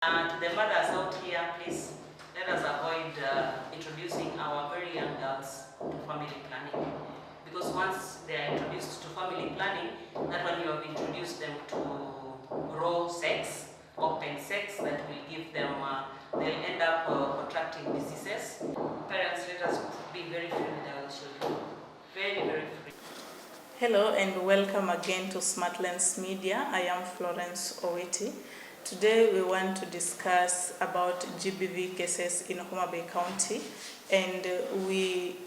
To the mothers out here, please let us avoid introducing our very young girls to family planning. Because once they are introduced to family planning, that one you have introduced them to raw sex, open sex, that will give them, they'll end up contracting diseases. Parents, let us be very free with our children. Very, very free. Hello and welcome again to Smartlands Media. I am Florence Ouma. Today we want to discuss about GBV cases in Ouma Bay County, and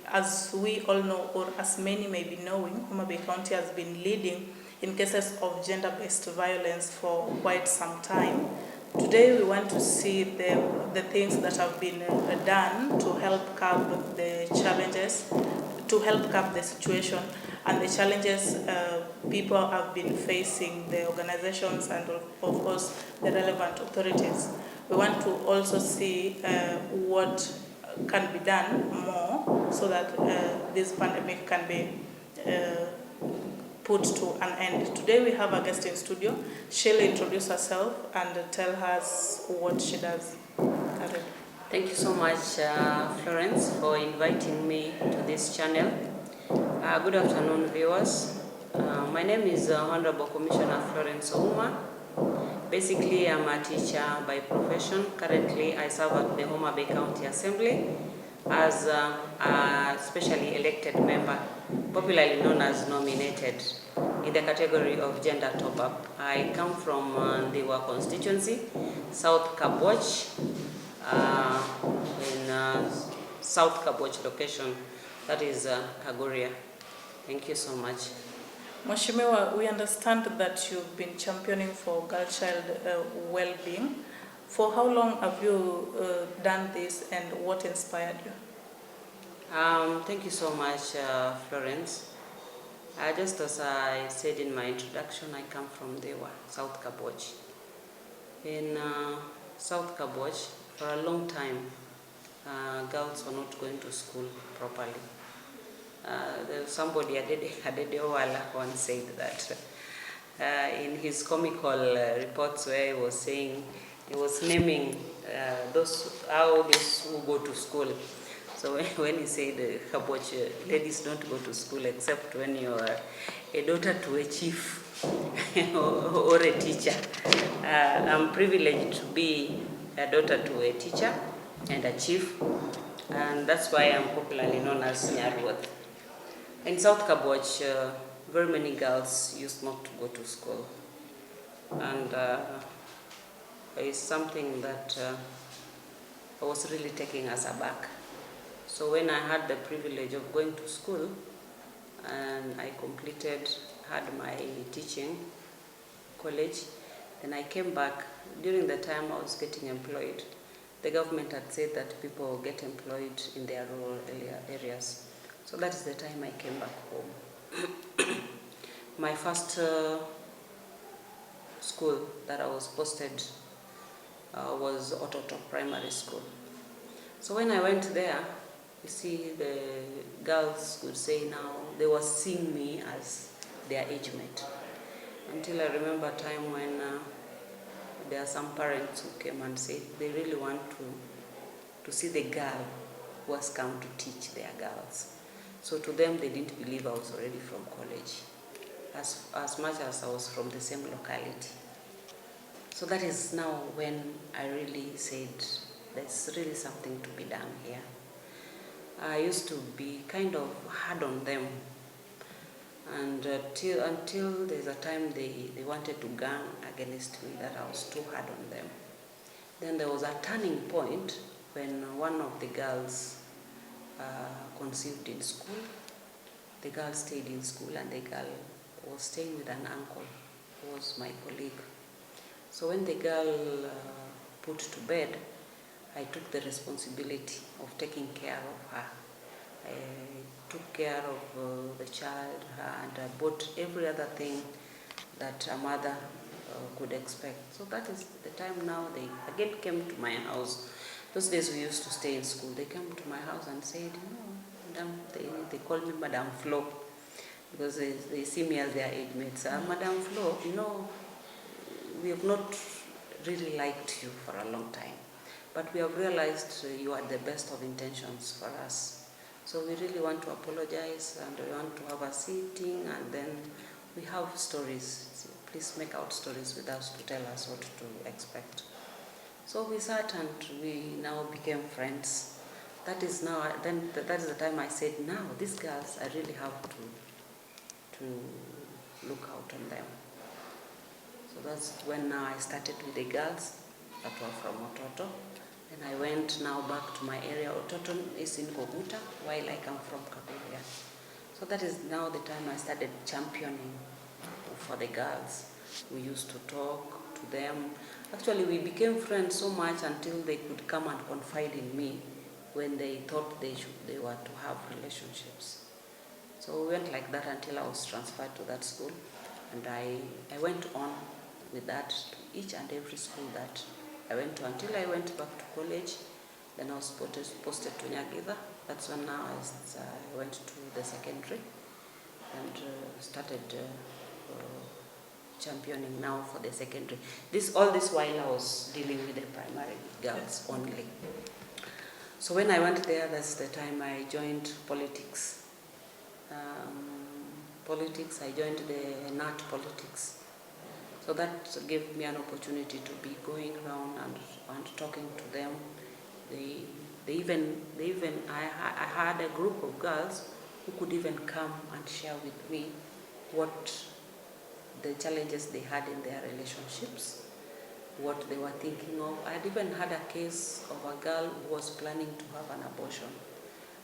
as we all know, or as many may be knowing, Ouma Bay County has been leading in cases of gender-based violence for quite some time. Today we want to see the things that have been done to help curb the challenges, to help curb the situation and the challenges people have been facing, the organizations and of course the relevant authorities. We want to also see what can be done more so that this pandemic can be put to an end. Today we have a guest in studio. She'll introduce herself and tell us what she does. Karen. Thank you so much, Florence, for inviting me to this channel. Good afternoon, viewers. My name is Honorable Commissioner Florence Ouma. Basically, I'm a teacher by profession. Currently, I serve at the Ouma Bay County Assembly as a specially elected member, popularly known as nominated, in the category of gender top-up. I come from the constituency, South Kabwach, in South Kabwach location, that is Kagoria. Thank you so much. Mheshimiwa, we understand that you've been championing for girl child well-being. For how long have you done this, and what inspired you? Thank you so much, Florence. Just as I said in my introduction, I come from Dewa, South Kabwach. In South Kabwach, for a long time, girls were not going to school properly. Somebody, Adedewala, once said that in his comical reports, where he was saying, he was naming those who go to school. So when he said, Kabwach, ladies don't go to school except when you are a daughter to a chief or a teacher. I'm privileged to be a daughter to a teacher and a chief, and that's why I'm popularly known as Nyarwath. In South Kabwach, very many girls used not to go to school, and it's something that was really taking us aback. So when I had the privilege of going to school, and I had my teaching college, then I came back. During the time I was getting employed, the government had said that people get employed in their rural areas. So that is the time I came back home. My first school that I was posted was Ototo Primary School. So when I went there, you see, the girls could say now, they were seeing me as their age mate. Until I remember a time when there are some parents who came and said they really want to see the girl who has come to teach their girls. So to them, they didn't believe I was already from college, as much as I was from the same locality. So that is now when I really said, there's really something to be done here. I used to be kind of hard on them, and until there's a time they wanted to gang against me, that I was too hard on them. Then there was a turning point when one of the girls conceived in school. The girl stayed in school, and the girl was staying with an uncle who was my colleague. So when the girl put to bed, I took the responsibility of taking care of her. I took care of the child, and I bought every other thing that a mother could expect. So that is the time now they again came to my house. Those days we used to stay in school. They came to my house and said, Madam, they call me Madam Flo, because they see me as their age mates. Madam Flo, we have not really liked you for a long time. But we have realized you are the best of intentions for us. So we really want to apologize, and we want to have a sitting, and then we have stories. Please make out stories with us to tell us what to expect. So we sat and we now became friends. That is the time I said, now these girls, I really have to look out on them. So that's when now I started with the girls that were from Ototo. And I went now back to my area. Ototo is in Koguta, while I come from Kaburia. So that is now the time I started championing for the girls. We used to talk to them. Actually, we became friends so much until they could come and confide in me when they thought they were to have relationships. So we went like that until I was transferred to that school. And I went on with that to each and every school that I went to until I went back to college. Then I was posted to Nyagitha. That's when now I went to the secondary and started championing now for the secondary. All this while I was dealing with the primary girls only. So when I went there, that's the time I joined politics. I joined the NAT politics. So that gave me an opportunity to be going around and talking to them. I had a group of girls who could even come and share with me what the challenges they had in their relationships, what they were thinking of. I'd even had a case of a girl who was planning to have an abortion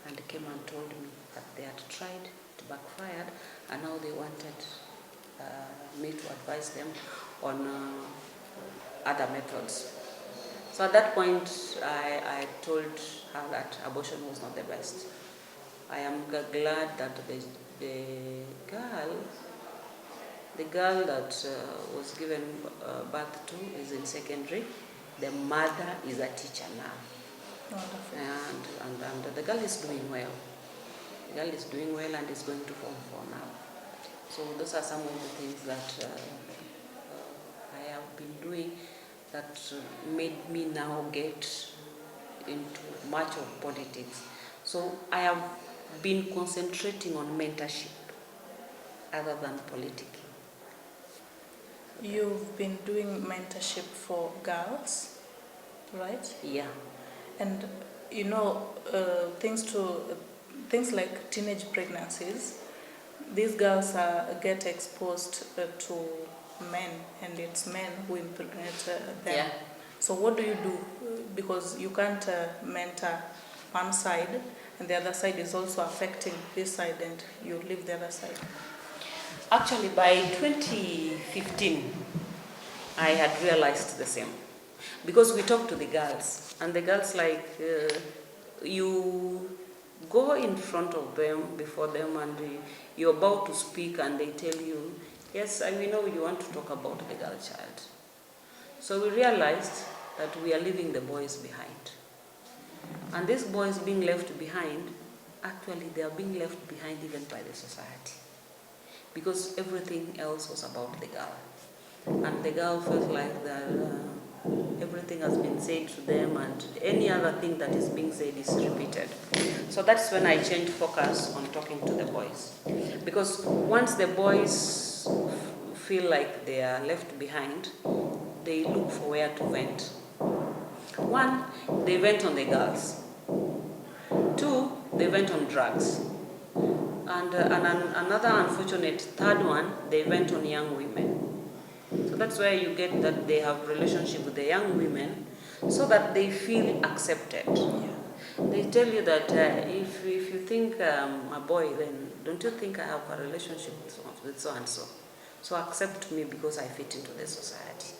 and came and told me that they had tried, it backfired, and now they wanted me to advise them on other methods. So at that point, I told her that abortion was not the best. I am glad that the girl that was given birth to is in secondary. The mother is a teacher now. Wonderful. And the girl is doing well. The girl is doing well and is going to Form 4 now. So those are some of the things that I have been doing that made me now get into much of politics. So I have been concentrating on mentorship other than politicking. You've been doing mentorship for girls, right? Yeah. And you know, things like teenage pregnancies, these girls get exposed to men, and it's men who impregnate them. Yeah. So what do you do? Because you can't mentor one side, and the other side is also affecting this side, and you leave the other side. Actually, by 2015, I had realized the same. Because we talked to the girls, and the girls you go in front of them, before them, and you're about to speak, and they tell you, yes, we know you want to talk about the girl child. So we realized that we are leaving the boys behind. And these boys being left behind, actually they are being left behind even by the society. Because everything else was about the girl. And the girl felt like that everything has been said to them, and any other thing that is being said is repeated. So that's when I changed focus on talking to the boys. Because once the boys feel like they are left behind, they look for where to vent. One, they vent on the girls. Two, they vent on drugs. And another unfortunate third one, they vent on young women. So that's where you get that they have relationship with the young women so that they feel accepted. Yeah. They tell you that if you think I'm a boy, then don't you think I have a relationship with so and so? So accept me because I fit into the society.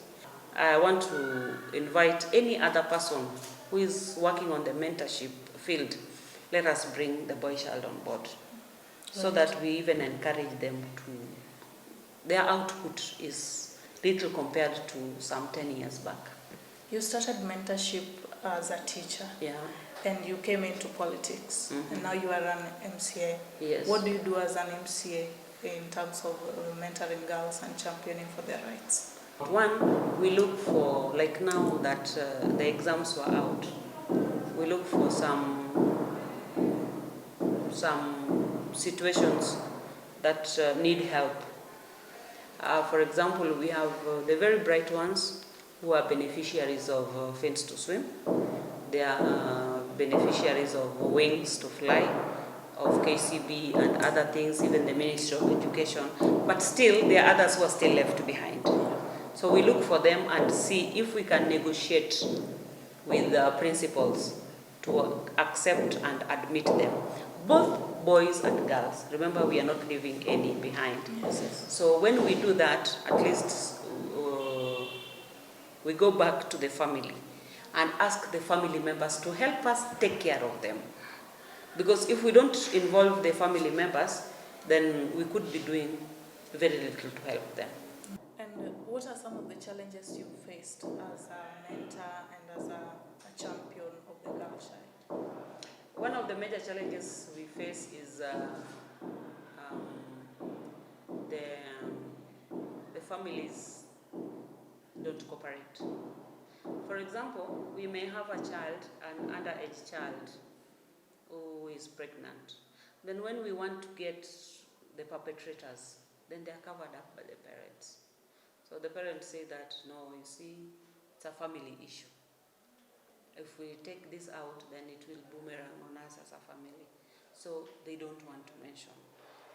I want to invite any other person who is working on the mentorship field. Let us bring the boy child on board. So that we even encourage them to, their output is little compared to some 10 years back. You started mentorship as a teacher. Yeah. And you came into politics. Mm-hmm. And now you are an MCA. Yes. What do you do as an MCA in terms of mentoring girls and championing for their rights? One, we look for, like now that the exams were out, we look for some situations that need help. For example, we have the very bright ones who are beneficiaries of fins to swim. They are beneficiaries of wings to fly, of KCB and other things, even the Ministry of Education. But still, there are others who are still left behind. So we look for them and see if we can negotiate with the principals to accept and admit them. Both boys and girls. Remember, we are not leaving any behind. Yes. So when we do that, at least we go back to the family and ask the family members to help us take care of them. Because if we don't involve the family members, then we could be doing very little to help them. And what are some of the challenges you faced as a mentor and as a champion of the girl child? One of the major challenges we face is the families don't cooperate. For example, we may have a child, an underage child, who is pregnant. Then when we want to get the perpetrators, then they are covered up by the parents. So the parents say that, no, you see, it's a family issue. If we take this out, then it will boomerang on us as a family. So they don't want to mention.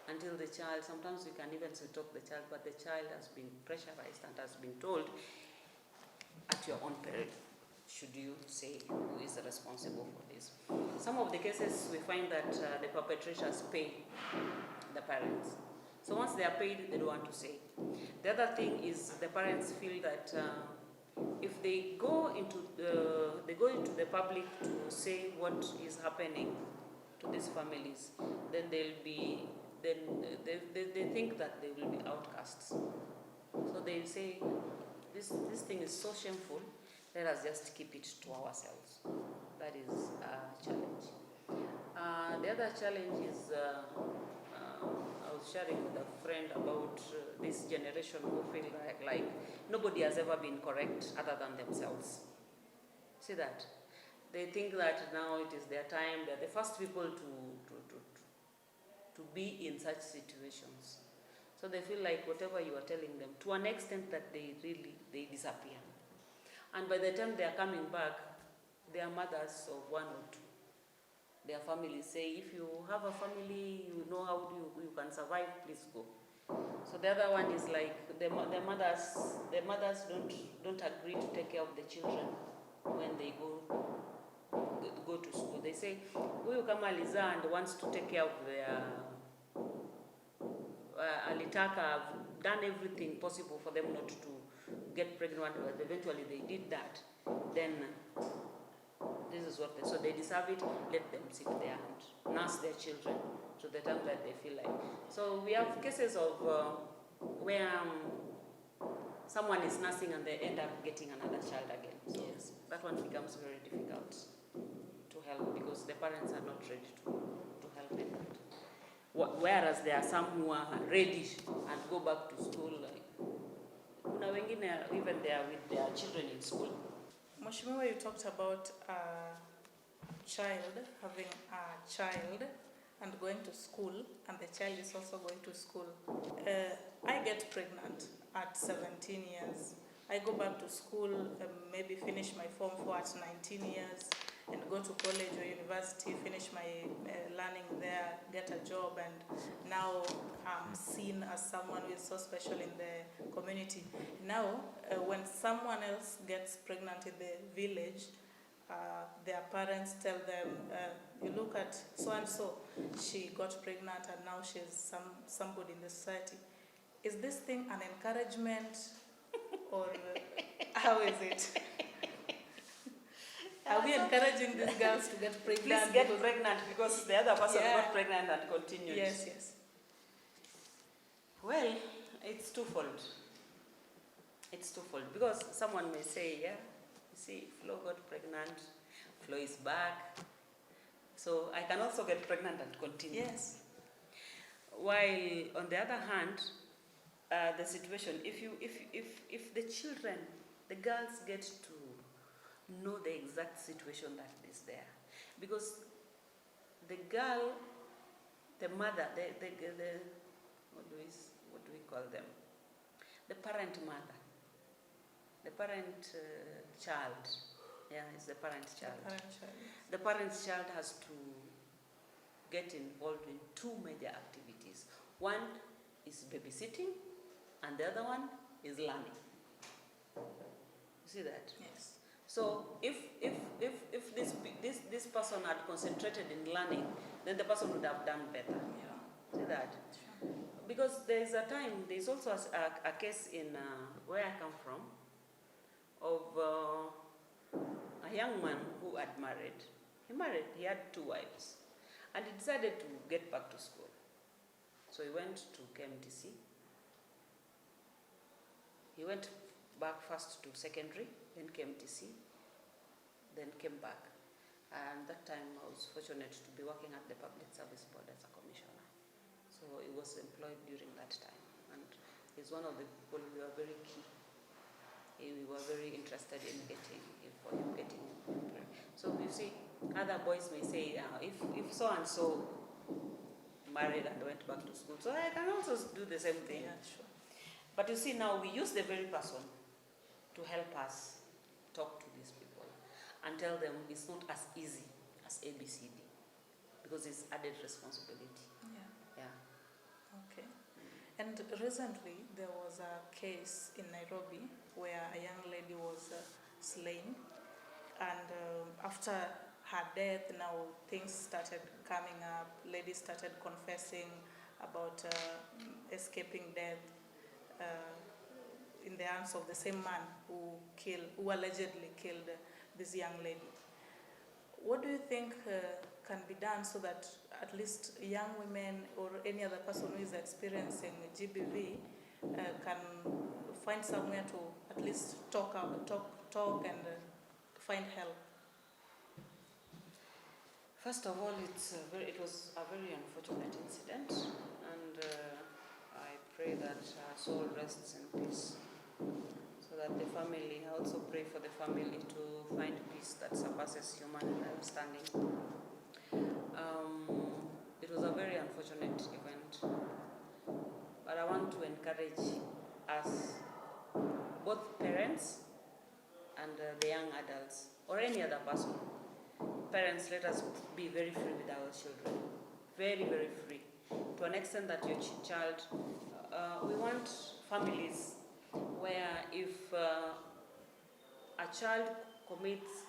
Until the child, sometimes we can even talk the child, but the child has been pressurized and has been told, at your own peril, should you say who is responsible for this. Some of the cases we find that the perpetrators pay the parents. So once they are paid, they don't want to say. The other thing is the parents feel that if they go into the public to say what is happening to these families, then they think that they will be outcasts. So they say, this thing is so shameful, let us just keep it to ourselves. That is a challenge. The other challenge is, I was sharing with a friend about this generation who feel like nobody has ever been correct other than themselves. See that? They think that now it is their time, they're the first people to be in such situations. So they feel like whatever you are telling them, to an extent that they disappear. And by the time they are coming back, they are mothers of one or two. Their families say, if you have a family, you know how you can survive, please go. So the other one is like the mothers don't agree to take care of the children when they go to school. They say, huyu kama alizaa and wants to take care of their alitaka, have done everything possible for them not to get pregnant, but eventually they did that, then this is what so they deserve it, let them sit there and nurse their children to the time that they feel like. So we have cases of where someone is nursing and they end up getting another child again. So yes, that one becomes very difficult to help because the parents are not ready to help in that. Whereas there are some who are ready and go back to school. Kuna wengine even they are with their children in school. Mheshimiwa, you talked about a child having a child and going to school, and the child is also going to school. I get pregnant at 17 years. I go back to school, maybe finish my Form 4 at 19 years, and go to college or university, finish my learning there, get a job, and now I'm seen as someone who is so special in the community. Now, when someone else gets pregnant in the village, their parents tell them, you look at so-and-so, she got pregnant and now she's somebody in the society. Is this thing an encouragement or how is it? Are we encouraging these girls to get pregnant? Please get pregnant because the other person got pregnant and continued. Yes, yes. Well, it's twofold. It's twofold because someone may say, yeah, you see, Flo got pregnant, Flo is back, so I can also get pregnant and continue. Yes. While on the other hand, the situation. If the children, the girls get to know the exact situation that is there, because the girl, the mother, the what do we call them? The parent mother, the parent child. Yeah, it's the parent child. The parent child. The parent child has to get involved in two major activities. One is babysitting, and the other one is learning. You see that? Yes. So if this person had concentrated in learning, then the person would have done better. Yeah. See that? Sure. Because there is a time, there is also a case in where I come from, of a young man who had married. He had 2 wives, and he decided to get back to school. So he went to KMTC. He went back first to secondary, then KMTC, then came back. And that time I was fortunate to be working at the Public Service Board as a commissioner. So he was employed during that time. And he's one of the people who were very key. We were very interested in getting employed. So you see, other boys may say, if so-and-so married and went back to school, so I can also do the same thing. Yeah, sure. But you see, now we use the very person to help us talk to these people and tell them it's not as easy as ABCD, because it's added responsibility. Yeah. Yeah. Okay. And recently there was a case in Nairobi where a young lady was slain, and after her death, now things started coming up. Ladies started confessing about escaping death in the hands of the same man who allegedly killed this young lady. What do you think can be done so that at least young women or any other person who is experiencing GBV can find somewhere to at least talk and find help? First of all, it was a very unfortunate incident, and I pray that her soul rests in peace, so that the family, I also pray for the family to find peace that surpasses human understanding. It was a very unfortunate event, but I want to encourage us, both parents and the young adults, or any other person. Parents, let us be very free with our children, very, very free, to an extent that your child, we want families where if a child commits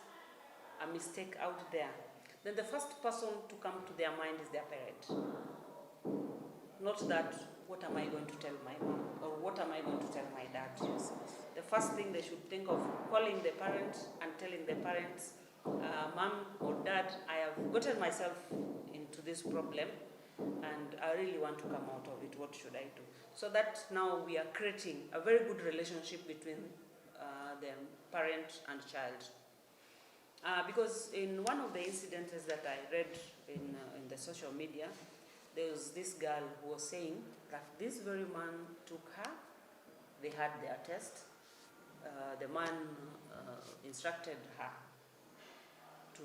a mistake out there, then the first person to come to their mind is their parent. Not that, what am I going to tell my mom, or what am I going to tell my dad? The first thing they should think of, calling the parent and telling the parents, Mom or Dad, I have gotten myself into this problem and I really want to come out of it. What should I do? So that now we are creating a very good relationship between the parent and child. Because in one of the incidents that I read in the social media, there was this girl who was saying that this very man took her, they had their test, the man instructed her to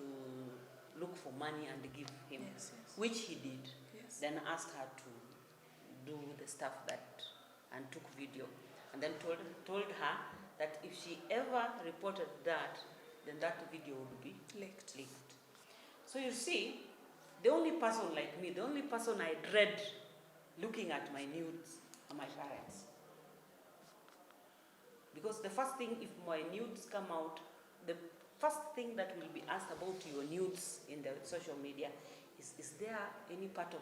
look for money and give him, Yes, yes. which he did. Yes. Then asked her to do the stuff and took video, and then told her that if she ever reported that, then that video would be Leaked. So you see, the only person like me, the only person I dread looking at my nudes are my parents. Because the first thing, if my nudes come out, the first thing that will be asked about your nudes in the social media is there any part of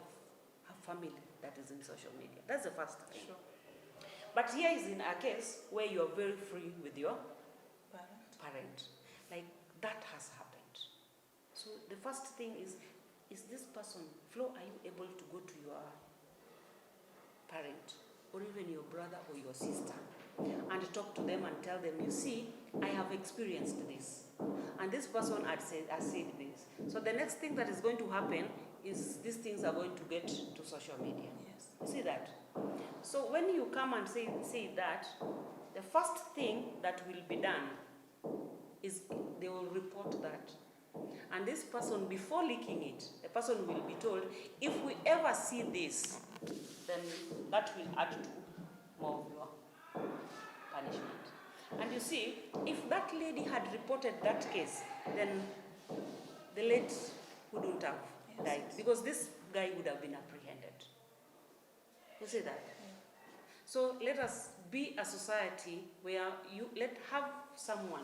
her family that is in social media? That's the first thing. Sure. But here is in a case where you are very free with your parent. Like that has happened. So the first thing is this person, Flo, are you able to go to your parent or even your brother or your sister and talk to them and tell them, you see, I have experienced this. And this person has said this. So the next thing that is going to happen is these things are going to get to social media. Yes. You see that? So when you come and say that, the first thing that will be done is they will report that. And this person, before leaking it, the person will be told, if we ever see this, then that will add to more of your punishment. And you see, if that lady had reported that case, then the lady wouldn't have died, because this guy would have been apprehended. You see that? So let us be a society where have someone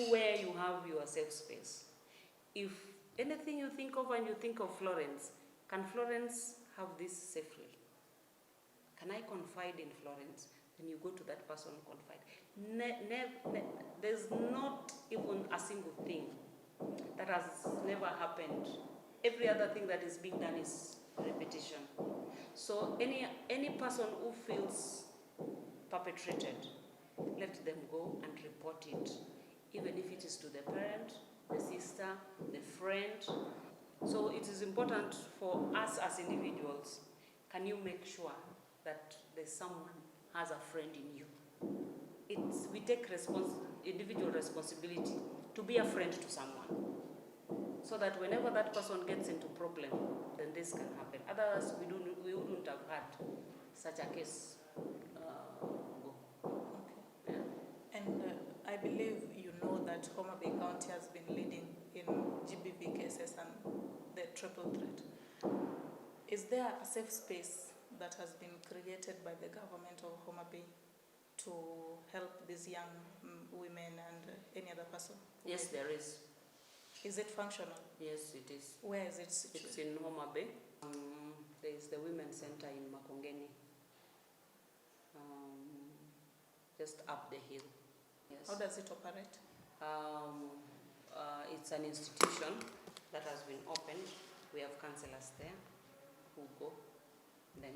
where you have your safe space. If anything you think of and you think of Florence, can Florence have this safely? Can I confide in Florence? Then you go to that person and confide. There's not even a single thing that has never happened. Every other thing that is being done is repetition. So any person who feels perpetrated, let them go and report it, even if it is to the parent, the sister, the friend. So it is important for us as individuals. Can you make sure that there's someone has a friend in you? We take individual responsibility to be a friend to someone, so that whenever that person gets into problem, then this can happen. Otherwise, we wouldn't have had such a case go. Okay. Yeah. And I believe you know that Homa Bay County has been leading in GBV cases and the triple threat. Is there a safe space that has been created by the government of Homa Bay to help these young women and any other person? Yes, there is. Is it functional? Yes, it is. Where is it situated? It's in Homa Bay. There is the Women's Center in Makongeni, just up the hill. Yes. How does it operate? It's an institution that has been opened. We have counselors there who go. Then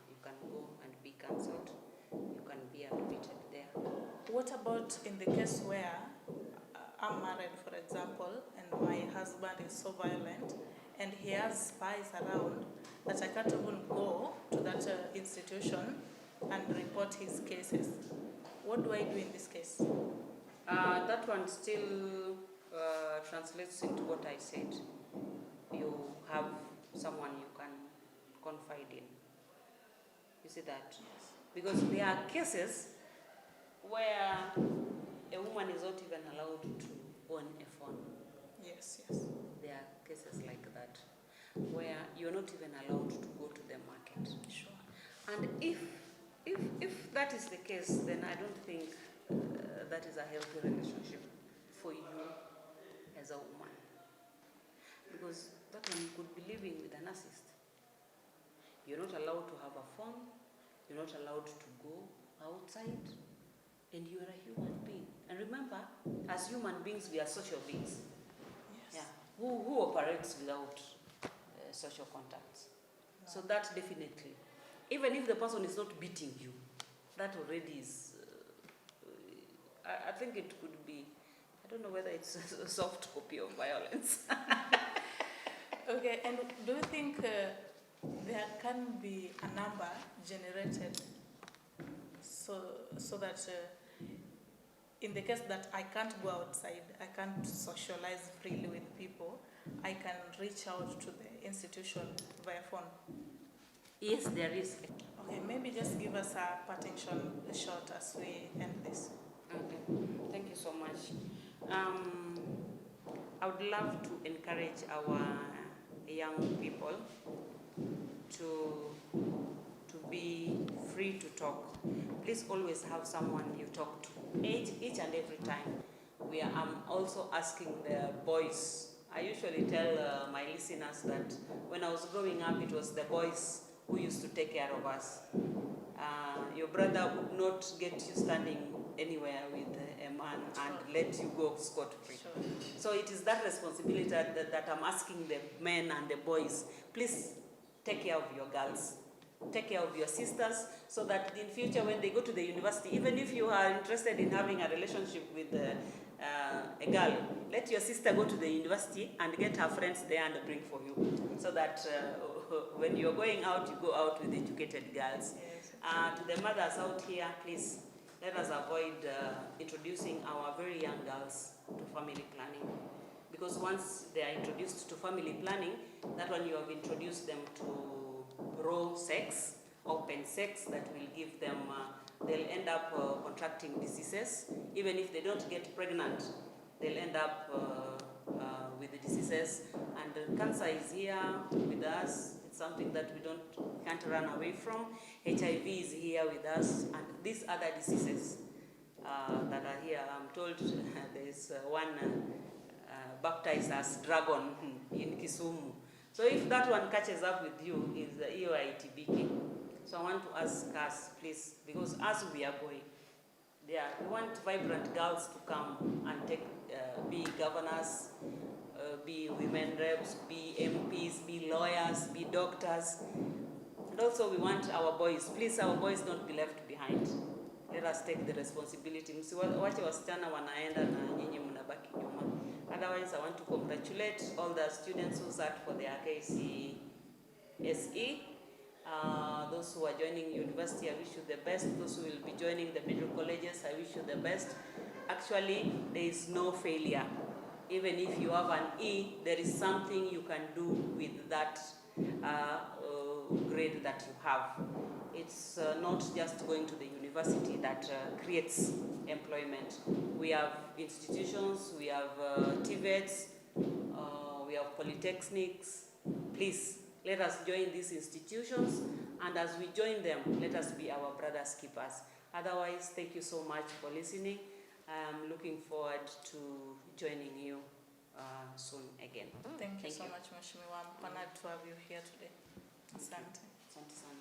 you can go and be counseled. You can be admitted there. What about in the case where I'm married, for example, and my husband is so violent and he has spies around that I can't even go to that institution and report his cases? What do I do in this case? That one still translates into what I said. You have someone you can confide in. You see that? Yes. Because there are cases where a woman is not even allowed to own a phone. Yes, yes. There are cases like that where you're not even allowed to go to the market. Sure. And if that is the case, then I don't think that is a healthy relationship for you as a woman. Because that one could be living with a narcissist. You're not allowed to have a phone, you're not allowed to go outside, and you're a human being. And remember, as human beings, we are social beings. Yes. Yeah. Who operates without social contacts? No. So that definitely, even if the person is not beating you, that already is, I think it could be, I don't know whether it's a soft copy of violence. Okay, and do you think there can be a number generated so that in the case that I can't go outside, I can't socialize freely with people, I can reach out to the institution via phone? Yes, there is. Okay, maybe just give us a parting shot as we end this. Okay, thank you so much. I would love to encourage our young people to be free to talk. Please always have someone you talk to each and every time. I'm also asking the boys. I usually tell my listeners that when I was growing up, it was the boys who used to take care of us. Your brother would not get you standing anywhere with a man and let you go scot-free. Sure. So it is that responsibility that I'm asking the men and the boys. Please take care of your girls. Take care of your sisters, so that in future when they go to the university, even if you are interested in having a relationship with a girl, let your sister go to the university and get her friends there and bring for you, so that when you're going out, you go out with educated girls. Yes. To the mothers out here, please let us avoid introducing our very young girls to family planning. Because once they are introduced to family planning, that one you have introduced them to raw sex, open sex, that will give them, they'll end up contracting diseases. Even if they don't get pregnant, they'll end up with the diseases. And cancer is here with us. It's something that we can't run away from. HIV is here with us, and these other diseases that are here. I'm told there's one baptized as dragon in Kisumu. So if that one catches up with you, is the EOITBK. So I want to ask us, please, because as we are going there, we want vibrant girls to come and take, be governors, be women reps, be MPs, be lawyers, be doctors. And also we want our boys, please, our boys don't be left behind. Let us take the responsibility. Msiwache wasichana wanaenda na nyinyi mnabaki nyuma. Otherwise, I want to congratulate all the students who sat for their KCSE. Those who are joining university, I wish you the best. Those who will be joining the middle colleges, I wish you the best. Actually, there is no failure. Even if you have an E, there is something you can do with that grade that you have. It's not just going to the university that creates employment. We have institutions, we have TVETs, we have polytechnics. Please, let us join these institutions, and as we join them, let us be our brother's keepers. Otherwise, thank you so much for listening. I'm looking forward to joining you soon again. Thank you so much, Mheshimiwa. I'm honored to have you here today. Asante. Asante sana.